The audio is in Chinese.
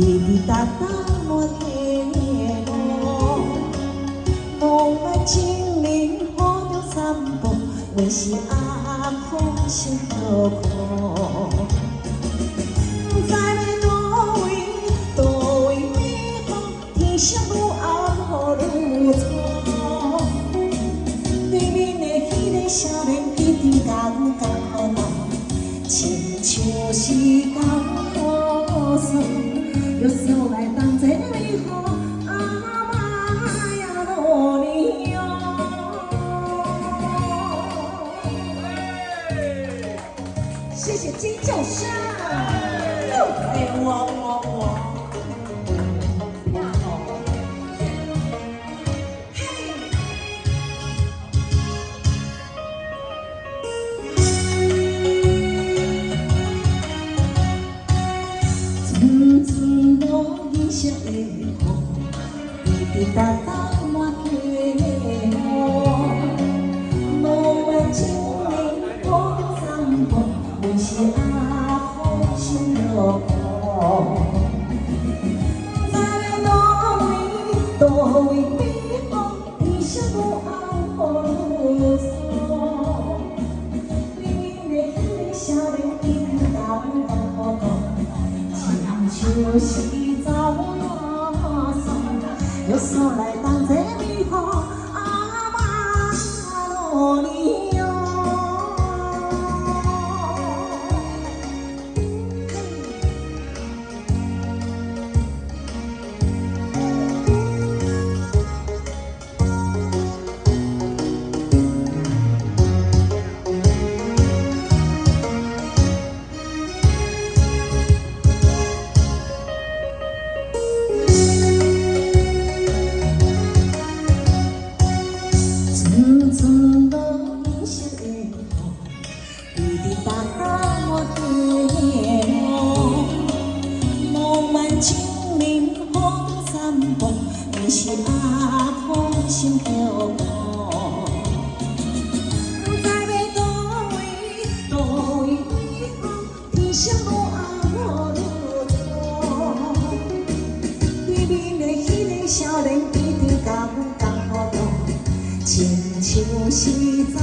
滴滴答答我的路，梦幻精灵好着散步，阮是阿婆心头苦。不知要倒位，倒位美好，天色愈暗雨愈错。对面的迄个少年一直甲阮讲好闹，亲像是交错。约束来当这美好，阿妈呀罗尼哟。谢谢金教授。哎，我。落银色的雨，滴滴答答满地路。梦幻精灵好着散步，阮是阿婆心落苦。不知要倒位美好，天色愈暗雨愈错。对面的迄个少年一直甲阮讲好闹。就是走我送，约束来当这美好，阿妈罗尼哟。春落银色的雨，滴滴答答我的路。梦幻精灵好着散步，阮是阿婆心头苦。不知要倒位美好，天色愈暗雨愈错。对面的迄个少年一直甲阮讲好闹。亲像是走